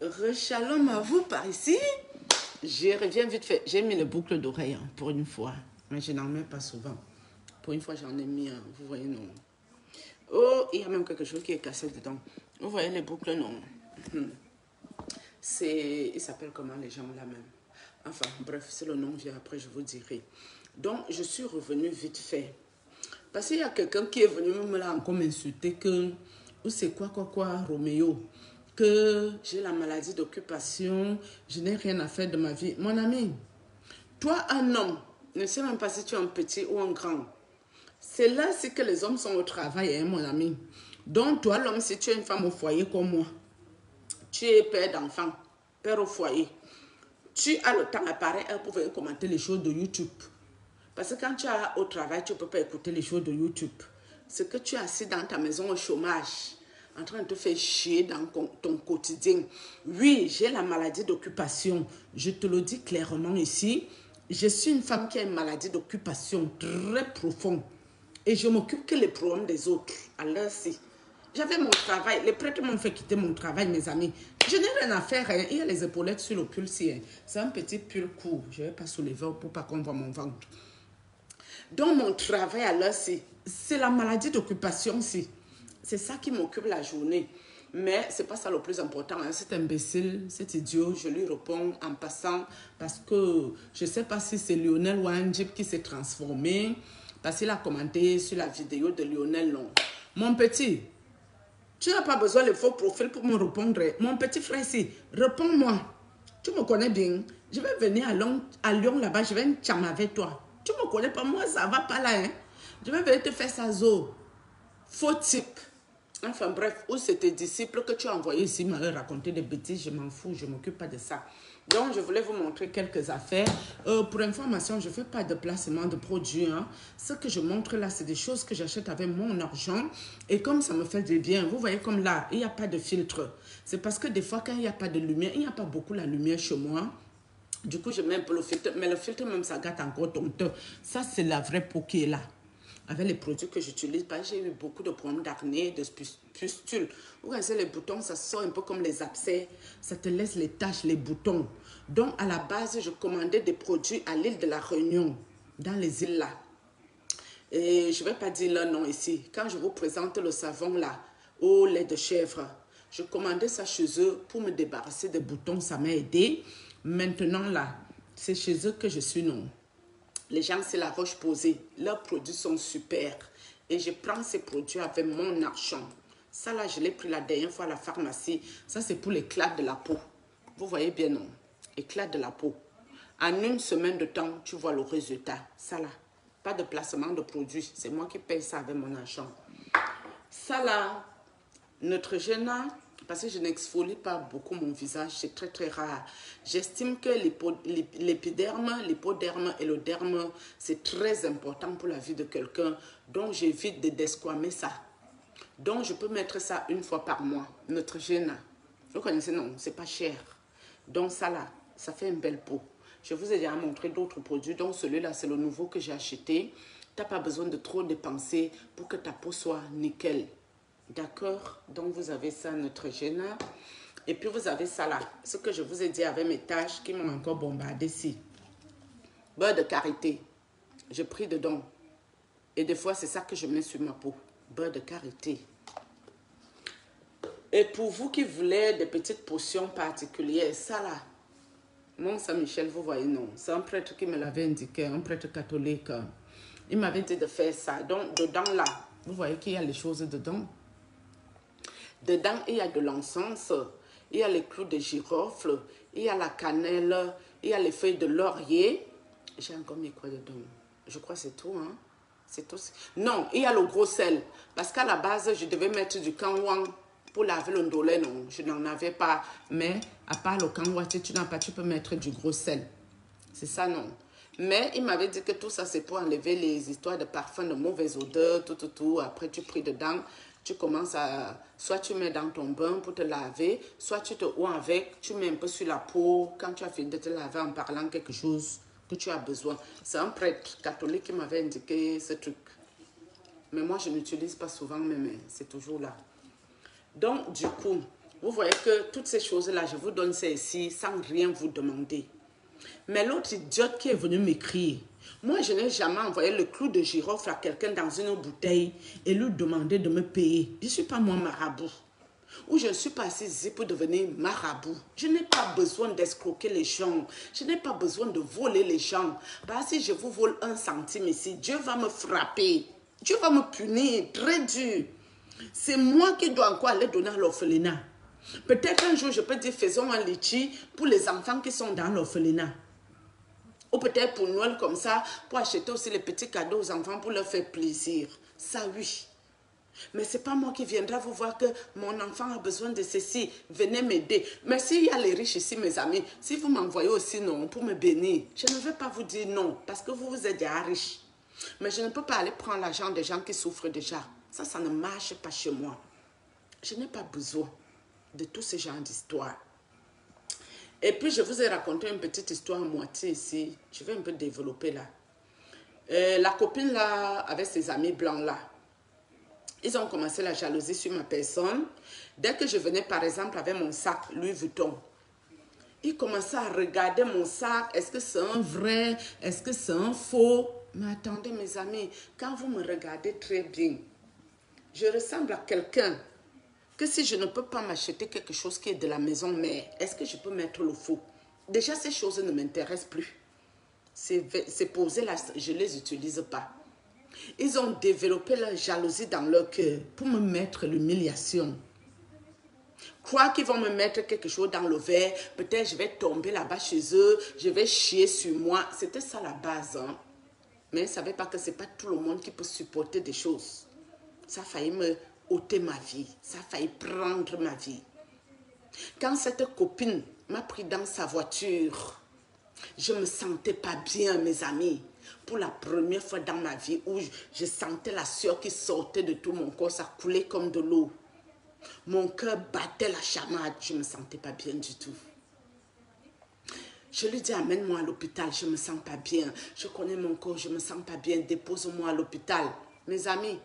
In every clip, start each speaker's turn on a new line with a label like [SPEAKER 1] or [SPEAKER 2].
[SPEAKER 1] Rechalom à vous par ici. Je reviens vite fait. J'ai mis les boucles d'oreilles pour une fois. Mais je n'en mets pas souvent. Pour une fois, j'en ai mis un. Vous voyez, non. Oh, il y a même quelque chose qui est cassé dedans. Vous voyez les boucles, non. Il s'appelle comment les gens là même. Enfin, bref, c'est le nom vient après, je vous dirai. Donc, je suis revenue vite fait. Parce qu'il y a quelqu'un qui est venu me là encore m'insulter que, ou c'est quoi, Roméo, que j'ai la maladie d'occupation, je n'ai rien à faire de ma vie. Mon ami, toi, un homme, ne sais même pas si tu es un petit ou un grand. C'est là c'est que les hommes sont au travail, hein, mon ami. Donc, toi, l'homme, si tu es une femme au foyer comme moi, tu es père d'enfant, père au foyer, tu as le temps à pareil pour venir commenter les choses de YouTube. Parce que quand tu es au travail, tu ne peux pas écouter les choses de YouTube. C'est que tu es assis dans ta maison au chômage, en train de te faire chier dans ton quotidien. Oui, j'ai la maladie d'occupation. Je te le dis clairement ici. Je suis une femme qui a une maladie d'occupation très profonde. Et je m'occupe que les problèmes des autres. Alors si. J'avais mon travail. Les prêtres m'ont fait quitter mon travail, mes amis. Je n'ai rien à faire. Hein. Il y a les épaulettes sur le pull ci. Hein. C'est un petit pull court. Je ne vais pas soulever pour pas qu'on voit mon ventre. Donc, mon travail, alors, c'est la maladie d'occupation, c'est ça qui m'occupe la journée. Mais ce n'est pas ça le plus important. Hein. Cet imbécile, cet idiot, je lui réponds en passant parce que je ne sais pas si c'est Lionel Wanjib qui s'est transformé parce qu'il a commenté sur la vidéo de Lionel Long. Mon petit, tu n'as pas besoin de faux profils pour me répondre. Mon petit frère, ici, réponds-moi. Tu me connais bien. Je vais venir à Lyon là-bas, je vais me tcham avec toi. Tu ne me connais pas, moi, ça ne va pas là. Hein? Je vais venir te faire ça, zo. Faux type. Enfin bref, où c'est tes disciples que tu as envoyés ici m'avaient raconté des bêtises, je m'en fous, je ne m'occupe pas de ça. Donc, je voulais vous montrer quelques affaires. Pour information, je ne fais pas de placement de produits. Hein. Ce que je montre là, c'est des choses que j'achète avec mon argent. Et comme ça me fait du bien, vous voyez comme là, il n'y a pas de filtre. C'est parce que des fois, quand il n'y a pas de lumière, il n'y a pas beaucoup la lumière chez moi. Du coup, je mets un peu le filtre. Mais le filtre, même, ça gâte encore ton teint. Ça, c'est la vraie peau qui est là. Avec les produits que j'utilise, j'ai eu beaucoup de problèmes d'acné, de pustules. Vous voyez, les boutons, ça sort un peu comme les abcès. Ça te laisse les taches, les boutons. Donc, à la base, je commandais des produits à l'île de la Réunion, dans les îles là. Et je ne vais pas dire leur nom ici. Quand je vous présente le savon là, au lait de chèvre, je commandais ça chez eux pour me débarrasser des boutons. Ça m'a aidé. Maintenant là, c'est chez eux que je suis non. Les gens, c'est la roche posée. Leurs produits sont super. Et je prends ces produits avec mon argent. Ça, là, je l'ai pris la dernière fois à la pharmacie. Ça, c'est pour l'éclat de la peau. Vous voyez bien, non? Éclat de la peau. En une semaine de temps, tu vois le résultat. Ça, là, pas de placement de produits. C'est moi qui paye ça avec mon argent. Ça, là, Neutrogena, parce que je n'exfolie pas beaucoup mon visage, c'est très très rare. J'estime que l'épiderme, l'hypoderme et le derme, c'est très important pour la vie de quelqu'un. Donc j'évite de desquamer ça. Donc je peux mettre ça une fois par mois. Neutrogena, vous connaissez, non, c'est pas cher. Donc ça là, ça fait une belle peau. Je vous ai déjà montré d'autres produits, donc celui-là c'est le nouveau que j'ai acheté. Tu n'as pas besoin de trop dépenser pour que ta peau soit nickel. D'accord, donc vous avez ça, Neutrogena. Et puis vous avez ça là, ce que je vous ai dit avec mes tâches qui m'ont encore bombardé ici. Beurre de karité, je prie dedans. Et des fois, c'est ça que je mets sur ma peau. Beurre de karité. Et pour vous qui voulez des petites potions particulières, ça là, Mont Saint-Michel, vous voyez, non. C'est un prêtre qui me l'avait indiqué, un prêtre catholique. Il m'avait dit de faire ça. Donc, dedans là, vous voyez qu'il y a les choses dedans. Dedans, il y a de l'encens, il y a les clous de girofle, il y a la cannelle, il y a les feuilles de laurier. J'ai encore mis quoi dedans? Je crois que c'est tout, hein? C'est tout. Non, il y a le gros sel. Parce qu'à la base, je devais mettre du kanwang pour laver le ndolé, non. Je n'en avais pas. Mais à part le kanwang, tu n'as pas, tu peux mettre du gros sel. C'est ça, non. Mais il m'avait dit que tout ça, c'est pour enlever les histoires de parfums, de mauvaises odeurs, tout. Après, tu pries dedans. Tu commences à, soit tu mets dans ton bain pour te laver, soit tu te oins avec, tu mets un peu sur la peau quand tu as fini de te laver en parlant quelque chose que tu as besoin. C'est un prêtre catholique qui m'avait indiqué ce truc. Mais moi, je n'utilise pas souvent, mais c'est toujours là. Donc, du coup, Vous voyez que toutes ces choses-là, je vous donne ça ici sans rien vous demander. Mais l'autre idiote qui est venu m'écrire, moi, je n'ai jamais envoyé le clou de girofle à quelqu'un dans une bouteille et lui demander de me payer. Je ne suis pas moi marabout. Ou je ne suis pas assise ici pour devenir marabout. Je n'ai pas besoin d'escroquer les gens. Je n'ai pas besoin de voler les gens. Parce que si je vous vole 1 centime ici, Dieu va me frapper. Dieu va me punir très dur. C'est moi qui dois encore aller donner à l'orphelinat. Peut-être un jour, je peux dire, faisons un litchi pour les enfants qui sont dans l'orphelinat. Ou peut-être pour Noël comme ça, pour acheter aussi les petits cadeaux aux enfants pour leur faire plaisir. Ça, oui. Mais ce n'est pas moi qui viendrai vous voir que mon enfant a besoin de ceci. Venez m'aider. Mais s'il y a les riches ici, mes amis, si vous m'envoyez aussi non pour me bénir, je ne vais pas vous dire non parce que vous êtes déjà riche. Mais je ne peux pas aller prendre l'argent des gens qui souffrent déjà. Ça ne marche pas chez moi. Je n'ai pas besoin de tous ces genres d'histoires. Et puis, je vous ai raconté une petite histoire à moitié ici. Je vais un peu développer là. La copine là, avec ses amis blancs là, ils ont commencé la jalousie sur ma personne. Dès que je venais, par exemple, avec mon sac Louis Vuitton, ils commençaient à regarder mon sac. Est-ce que c'est un vrai? Est-ce que c'est un faux? Mais attendez, mes amis, quand vous me regardez très bien, je ressemble à quelqu'un que si je ne peux pas m'acheter quelque chose qui est de la maison mère, est-ce que je peux mettre le faux? Déjà, ces choses ne m'intéressent plus. C'est posé là, je ne les utilise pas. Ils ont développé la jalousie dans leur cœur pour me mettre l'humiliation. Croire qu'ils vont me mettre quelque chose dans le verre, peut-être je vais tomber là-bas chez eux, je vais chier sur moi. C'était ça la base. Hein? Mais ils ne savaient pas que ce n'est pas tout le monde qui peut supporter des choses. Ça a failli me ôter ma vie. Ça a failli prendre ma vie. Quand cette copine m'a pris dans sa voiture, je ne me sentais pas bien, mes amis. Pour la première fois dans ma vie où je sentais la sueur qui sortait de tout mon corps, ça coulait comme de l'eau. Mon cœur battait la chamade, je ne me sentais pas bien du tout. Je lui dis, amène-moi à l'hôpital, je ne me sens pas bien. Je connais mon corps, je ne me sens pas bien, dépose-moi à l'hôpital. Mes amis,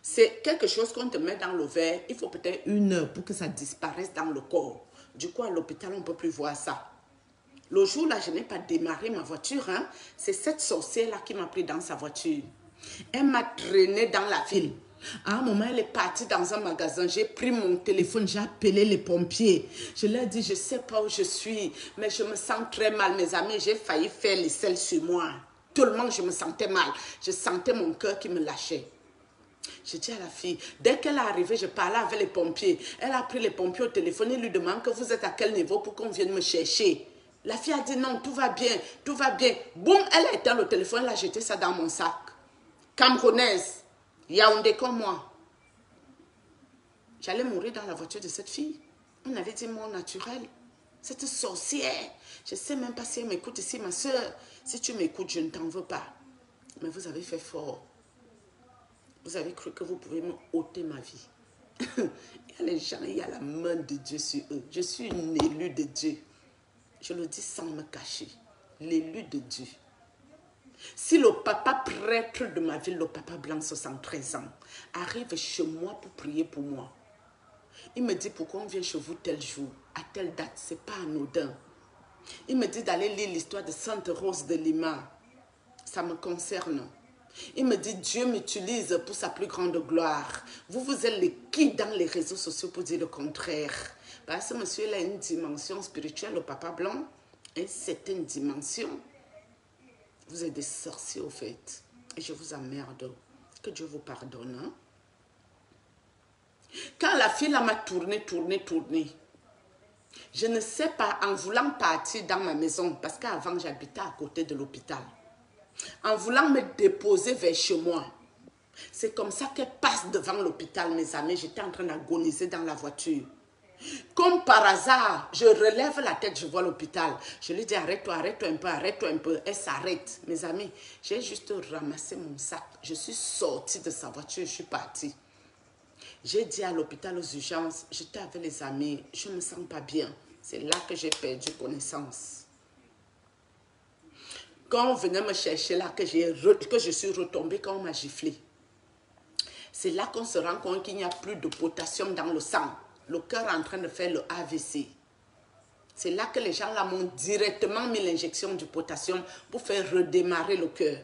[SPEAKER 1] c'est quelque chose qu'on te met dans le verre, il faut peut-être 1 heure pour que ça disparaisse dans le corps. Du coup, à l'hôpital, on ne peut plus voir ça. Le jour-là, je n'ai pas démarré ma voiture. Hein. C'est cette sorcière-là qui m'a pris dans sa voiture. Elle m'a traîné dans la ville. À un moment, elle est partie dans un magasin. J'ai pris mon téléphone, j'ai appelé les pompiers. Je leur ai dit, je ne sais pas où je suis, mais je me sens très mal, mes amis. J'ai failli faire les selles sur moi. Tellement je me sentais mal. Je sentais mon cœur qui me lâchait. Je dis à la fille, dès qu'elle est arrivée, je parlais avec les pompiers. Elle a pris les pompiers au téléphone et lui demande que vous êtes à quel niveau pour qu'on vienne me chercher. La fille a dit non, tout va bien, tout va bien. Boum, elle a éteint le téléphone, elle a jeté ça dans mon sac. Camerounaise, Yaoundé comme moi. J'allais mourir dans la voiture de cette fille. On avait dit mort naturelle. Cette sorcière. Je ne sais même pas si elle m'écoute ici, ma soeur. Si tu m'écoutes, je ne t'en veux pas. Mais vous avez fait fort. Vous avez cru que vous pouvez me ôter ma vie. Il y a les gens, il y a la main de Dieu sur eux. Je suis une élue de Dieu. Je le dis sans me cacher. L'élu de Dieu. Si le papa prêtre de ma ville, le papa blanc 73 ans, arrive chez moi pour prier pour moi, il me dit pourquoi on vient chez vous tel jour, à telle date, ce n'est pas anodin. Il me dit d'aller lire l'histoire de Sainte Rose de Lima. Ça me concerne. Il me dit Dieu m'utilise pour sa plus grande gloire. Vous êtes les qui dans les réseaux sociaux pour dire le contraire. Parce que monsieur il a une dimension spirituelle, le papa blanc, et c'est une dimension. Vous êtes des sorciers au fait. Et je vous emmerde. Que Dieu vous pardonne. Hein? Quand la fille m'a tourné, je ne sais pas, en voulant partir dans ma maison, parce qu'avant j'habitais à côté de l'hôpital, en voulant me déposer vers chez moi, c'est comme ça qu'elle passe devant l'hôpital, mes amis. J'étais en train d'agoniser dans la voiture. Comme par hasard, je relève la tête, je vois l'hôpital. Je lui dis, arrête-toi, arrête-toi un peu, arrête-toi un peu. Elle s'arrête. Mes amis, j'ai juste ramassé mon sac. Je suis sortie de sa voiture, je suis partie. J'ai dit à l'hôpital aux urgences, j'étais avec les amis, je ne me sens pas bien. C'est là que j'ai perdu connaissance. Quand on venait me chercher là, que je suis retombée, quand on m'a giflé. C'est là qu'on se rend compte qu'il n'y a plus de potassium dans le sang. Le cœur en train de faire le AVC. C'est là que les gens là m'ont directement mis l'injection du potassium pour faire redémarrer le cœur.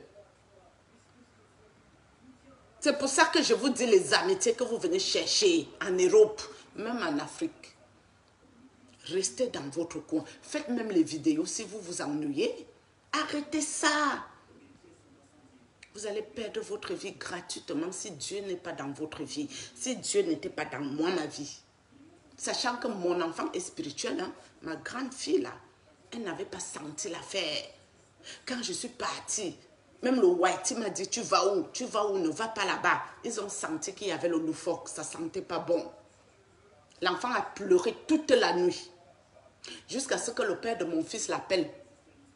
[SPEAKER 1] C'est pour ça que je vous dis les amitiés que vous venez chercher en Europe, même en Afrique. Restez dans votre coin. Faites même les vidéos si vous vous ennuyez. Arrêtez ça. Vous allez perdre votre vie gratuitement si Dieu n'est pas dans votre vie. Si Dieu n'était pas dans moi, ma vie. Sachant que mon enfant est spirituel, hein, ma grande fille là, elle n'avait pas senti l'affaire. Quand je suis partie, même le Whitey m'a dit, tu vas où? Tu vas où? Ne va pas là-bas. Ils ont senti qu'il y avait le loufoque, ça sentait pas bon. L'enfant a pleuré toute la nuit. Jusqu'à ce que le père de mon fils l'appelle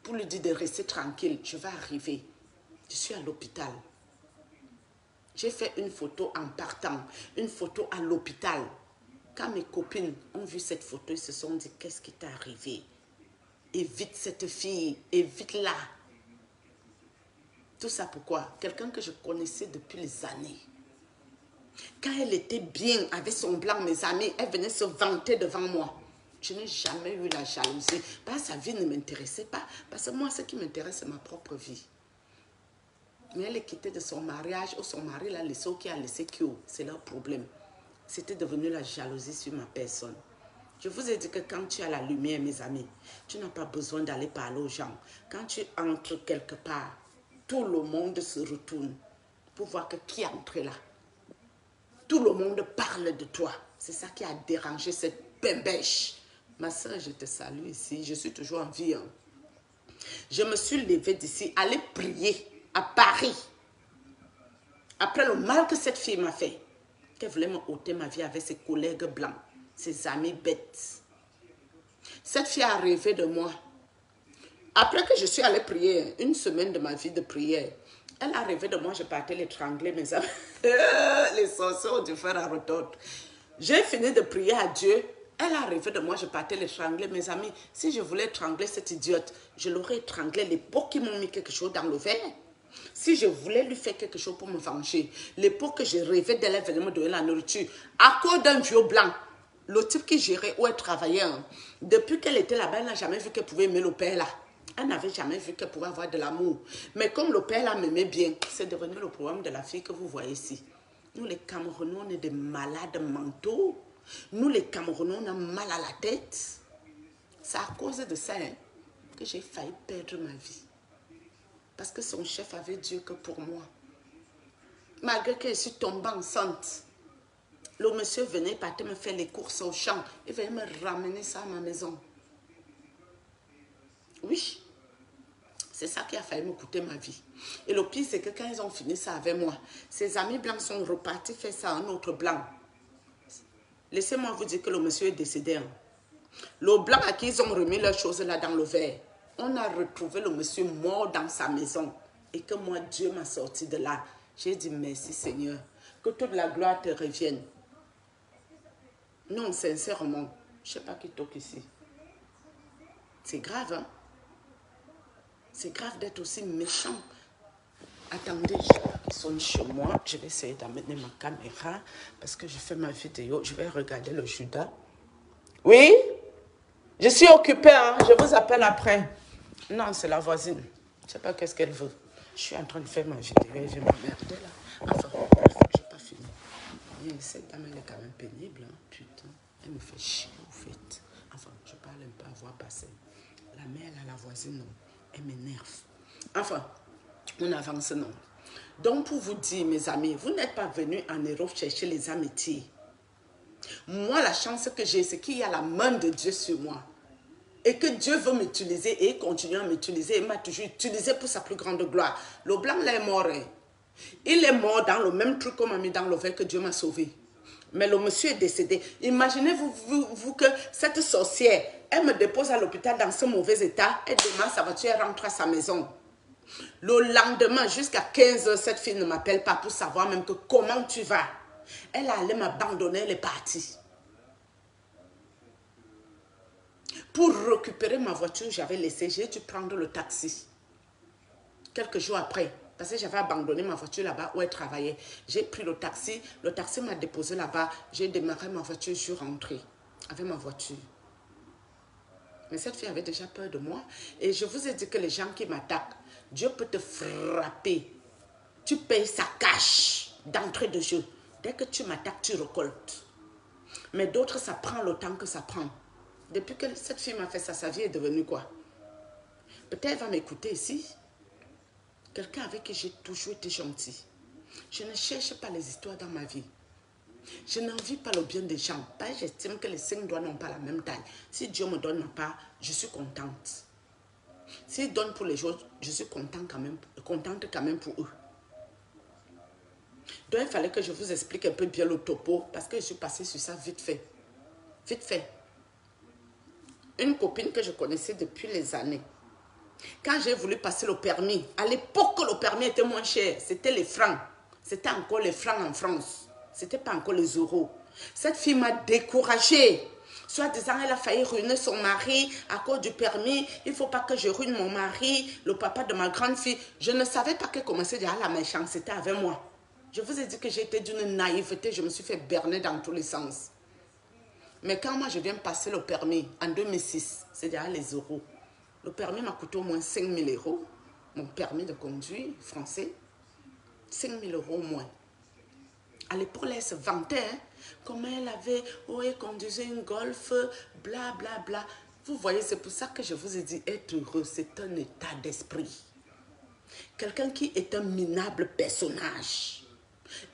[SPEAKER 1] pour lui dire de rester tranquille. Je vais arriver. Je suis à l'hôpital. J'ai fait une photo en partant, une photo à l'hôpital. Quand mes copines ont vu cette photo, ils se sont dit, qu'est-ce qui t'est arrivé? Évite cette fille, évite-la. Tout ça pourquoi? Quelqu'un que je connaissais depuis les années. Quand elle était bien avec son blanc, mes amis, elle venait se vanter devant moi. Je n'ai jamais eu la jalousie. Parce que sa vie ne m'intéressait pas. Parce que moi, ce qui m'intéresse, c'est ma propre vie. Mais elle est quittée de son mariage, ou son mari l'a laissé, ou qui a laissé Kyo. C'est leur problème. C'était devenu la jalousie sur ma personne. Je vous ai dit que quand tu as la lumière, mes amis, tu n'as pas besoin d'aller parler aux gens. Quand tu entres quelque part, tout le monde se retourne pour voir que qui est entré là. Tout le monde parle de toi. C'est ça qui a dérangé cette bébêche. Ma soeur, je te salue ici. Je suis toujours en vie. Hein. Je me suis levée d'ici, aller prier à Paris. Après le mal que cette fille m'a fait, qu'elle voulait me ôter ma vie avec ses collègues blancs, ses amis bêtes. Cette fille a rêvé de moi. Après que je suis allée prier, une semaine de ma vie de prière, elle a rêvé de moi, je partais l'étrangler, mes amis. Les sorciers du fer à retordre. J'ai fini de prier à Dieu. Elle a rêvé de moi, je partais l'étrangler, mes amis. Si je voulais étrangler cette idiote, je l'aurais étranglé. Les pots qui m'ont mis quelque chose dans le verre. Si je voulais lui faire quelque chose pour me venger, les pots que j'ai rêvé d'elle, elle venait me donner la nourriture. À cause d'un vieux blanc, le type qui gérait où elle travaillait, hein, depuis qu'elle était là-bas, elle n'a jamais vu qu'elle pouvait aimer le père là. Elle n'avait jamais vu qu'elle pouvait avoir de l'amour. Mais comme le père là m'aimait bien, c'est devenu le problème de la fille que vous voyez ici. Nous les Camerounais, on est des malades mentaux. Nous les Camerounais, on a mal à la tête. C'est à cause de ça hein, que j'ai failli perdre ma vie. Parce que son chef avait Dieu que pour moi. Malgré que je suis tombée enceinte, le monsieur venait partir me faire les courses au champ. Il venait me ramener ça à ma maison. Oui. C'est ça qui a failli me coûter ma vie. Et le pire, c'est que quand ils ont fini ça avec moi, ses amis blancs sont repartis faire ça à un autre blanc. Laissez-moi vous dire que le monsieur est décédé. Hein. Le blanc à qui ils ont remis leurs choses là dans le verre, on a retrouvé le monsieur mort dans sa maison. Et que moi, Dieu m'a sorti de là. J'ai dit merci Seigneur. Que toute la gloire te revienne. Non, sincèrement, je ne sais pas qui toque ici. C'est grave, hein? C'est grave d'être aussi méchant. Attendez, ils sont chez moi. Je vais essayer d'amener ma caméra parce que je fais ma vidéo. Je vais regarder le Judas. Oui? Je suis occupée, hein? Je vous appelle après. Non, c'est la voisine. Je ne sais pas qu'est-ce qu'elle veut. Je suis en train de faire ma vidéo et je vais m'emmerder là. Enfin, je n'ai pas fini. Mais cette dame, elle est quand même pénible. Hein? Putain, elle me fait chier, au fait. Enfin, je parle un peu à voix passée. La mère, là, la voisine, non. Elle m'énerve. Enfin, on avance, non. Donc, pour vous dire, mes amis, vous n'êtes pas venus en Europe chercher les amitiés. Moi, la chance que j'ai, c'est qu'il y a la main de Dieu sur moi. Et que Dieu veut m'utiliser et continue à m'utiliser. Il m'a toujours utilisé pour sa plus grande gloire. Le blanc, là, est mort. Hein. Il est mort dans le même truc qu'on m'a mis dans le verre que Dieu m'a sauvé. Mais le monsieur est décédé. Imaginez-vous que cette sorcière, elle me dépose à l'hôpital dans ce mauvais état. Et demain, sa voiture rentre à sa maison. Le lendemain, jusqu'à 15 h, cette fille ne m'appelle pas pour savoir même que comment tu vas. Elle allait m'abandonner, elle est partie. Pour récupérer ma voiture, j'avais laissé, j'ai dû prendre le taxi. Quelques jours après, Parce que j'avais abandonné ma voiture là-bas où elle travaillait. J'ai pris le taxi m'a déposé là-bas. J'ai démarré ma voiture, je suis rentrée avec ma voiture. Mais cette fille avait déjà peur de moi. Et je vous ai dit que les gens qui m'attaquent, Dieu peut te frapper. Tu payes sa cash d'entrée de jeu. Dès que tu m'attaques, tu récoltes. Mais d'autres, ça prend le temps que ça prend. Depuis que cette fille m'a fait ça, sa vie est devenue quoi? Peut-être elle va m'écouter ici. Quelqu'un avec qui j'ai toujours été gentil. Je ne cherche pas les histoires dans ma vie. Je n'envie pas le bien des gens. J'estime que les 5 doigts n'ont pas la même taille. Si Dieu me donne ma part, je suis contente. S'il donne pour les autres, je suis contente quand même pour eux. Donc il fallait que je vous explique un peu bien le topo parce que je suis passée sur ça vite fait. Vite fait. Une copine que je connaissais depuis les années. Quand j'ai voulu passer le permis, à l'époque le permis était moins cher, c'était les francs. C'était encore les francs en France. C'était pas encore les euros. Cette fille m'a découragée. Soit disant, elle a failli ruiner son mari à cause du permis. Il ne faut pas que je ruine mon mari, le papa de ma grande fille. Je ne savais pas qu'elle commençait déjà la méchanceté avec moi. Je vous ai dit que j'étais d'une naïveté, je me suis fait berner dans tous les sens. Mais quand moi je viens passer le permis en 2006, c'est déjà les euros. Le permis m'a coûté au moins 5 000 euros. Mon permis de conduire français, 5 000 euros au moins. À l'époque, elle se vantait, hein, comment elle avait, elle conduisait une Golf, bla bla bla. Vous voyez, c'est pour ça que je vous ai dit, être heureux, c'est un état d'esprit. Quelqu'un qui est un minable personnage,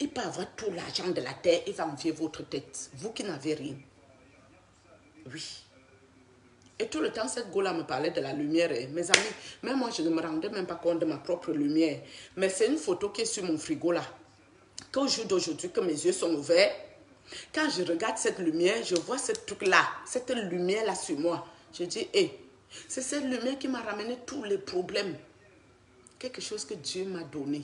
[SPEAKER 1] il peut avoir tout l'argent de la terre, il va envier votre tête, vous qui n'avez rien. Oui. Et tout le temps, cette go-là me parlait de la lumière. Et mes amis, même moi, je ne me rendais même pas compte de ma propre lumière. Mais c'est une photo qui est sur mon frigo là. Qu'au jour d'aujourd'hui, que mes yeux sont ouverts, quand je regarde cette lumière, je vois ce truc-là, cette lumière-là sur moi. Je dis, c'est cette lumière qui m'a ramené tous les problèmes. Quelque chose que Dieu m'a donné.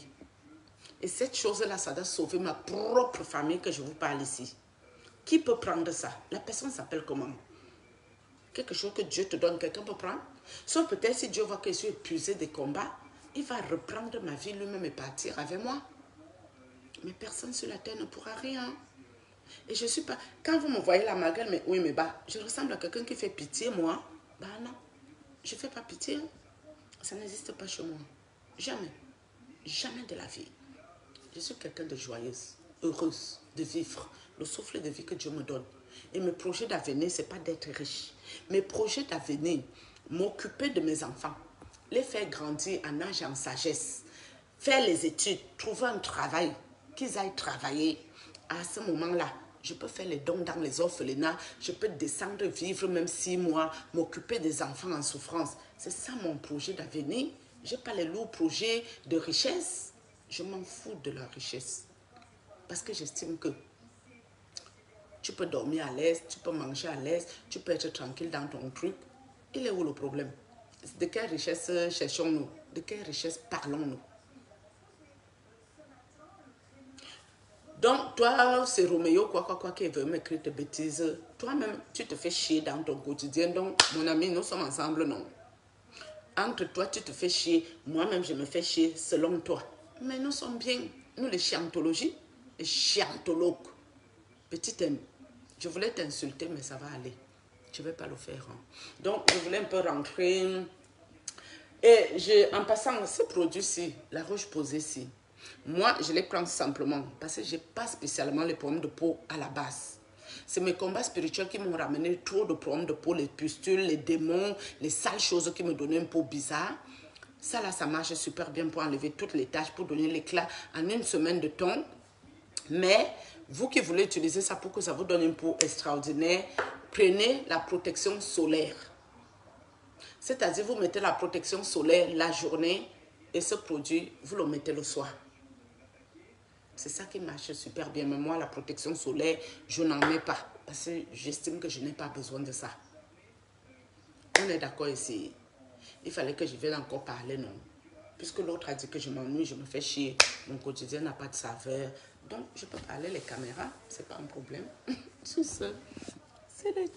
[SPEAKER 1] Et cette chose-là, ça doit sauver ma propre famille que je vous parle ici. Qui peut prendre ça? La personne s'appelle comment? Quelque chose que Dieu te donne, quelqu'un peut prendre. Sauf peut-être si Dieu voit que je suis épuisé des combats, il va reprendre ma vie lui-même et partir avec moi. Mais personne sur la terre ne pourra rien. Et je suis pas... Quand vous me voyez là, malgré mes hauts et mes bas, je ressemble à quelqu'un qui fait pitié, moi. Bah non, je ne fais pas pitié. Ça n'existe pas chez moi. Jamais. Jamais de la vie. Je suis quelqu'un de joyeuse, heureuse de vivre le souffle de vie que Dieu me donne. Et mes projets d'avenir, ce n'est pas d'être riche. Mes projets d'avenir, m'occuper de mes enfants, les faire grandir en âge et en sagesse, faire les études, trouver un travail, qu'ils aillent travailler. À ce moment-là, je peux faire les dons dans les orphelinats, je peux descendre vivre même 6 mois, m'occuper des enfants en souffrance. C'est ça mon projet d'avenir. Je n'ai pas les lourds projets de richesse. Je m'en fous de la richesse. Parce que j'estime que tu peux dormir à l'aise, tu peux manger à l'aise, tu peux être tranquille dans ton truc. Il est où le problème? De quelle richesse cherchons-nous? De quelle richesse parlons-nous? Donc, toi, c'est Roméo, quoi, qui veut m'écrire des bêtises. Toi-même, tu te fais chier dans ton quotidien. Donc, mon ami, nous sommes ensemble, non? Entre toi, tu te fais chier. Moi-même, je me fais chier selon toi. Mais nous sommes bien. Nous, les chiantologies, les chiantologues. Petit ami, je voulais t'insulter, mais ça va aller. Je ne vais pas le faire. Hein. Donc, je voulais un peu rentrer. Et en passant, ce produit-ci, la roche posée-ci, moi, je les prends simplement parce que je n'ai pas spécialement les problèmes de peau à la base. C'est mes combats spirituels qui m'ont ramené trop de problèmes de peau, les pustules, les démons, les sales choses qui me donnaient une peau bizarre. Ça là, ça marche super bien pour enlever toutes les taches, pour donner l'éclat en une semaine de temps. Mais vous qui voulez utiliser ça pour que ça vous donne une peau extraordinaire, prenez la protection solaire. C'est-à-dire, vous mettez la protection solaire la journée et ce produit, vous le mettez le soir. C'est ça qui marche super bien. Mais moi, la protection solaire, je n'en mets pas. Parce que j'estime que je n'ai pas besoin de ça. On est d'accord ici. Il fallait que je vienne encore parler, non? Puisque l'autre a dit que je m'ennuie, je me fais chier. Mon quotidien n'a pas de saveur. Donc, je peux parler les caméras. C'est pas un problème. C'est ça. C'est net.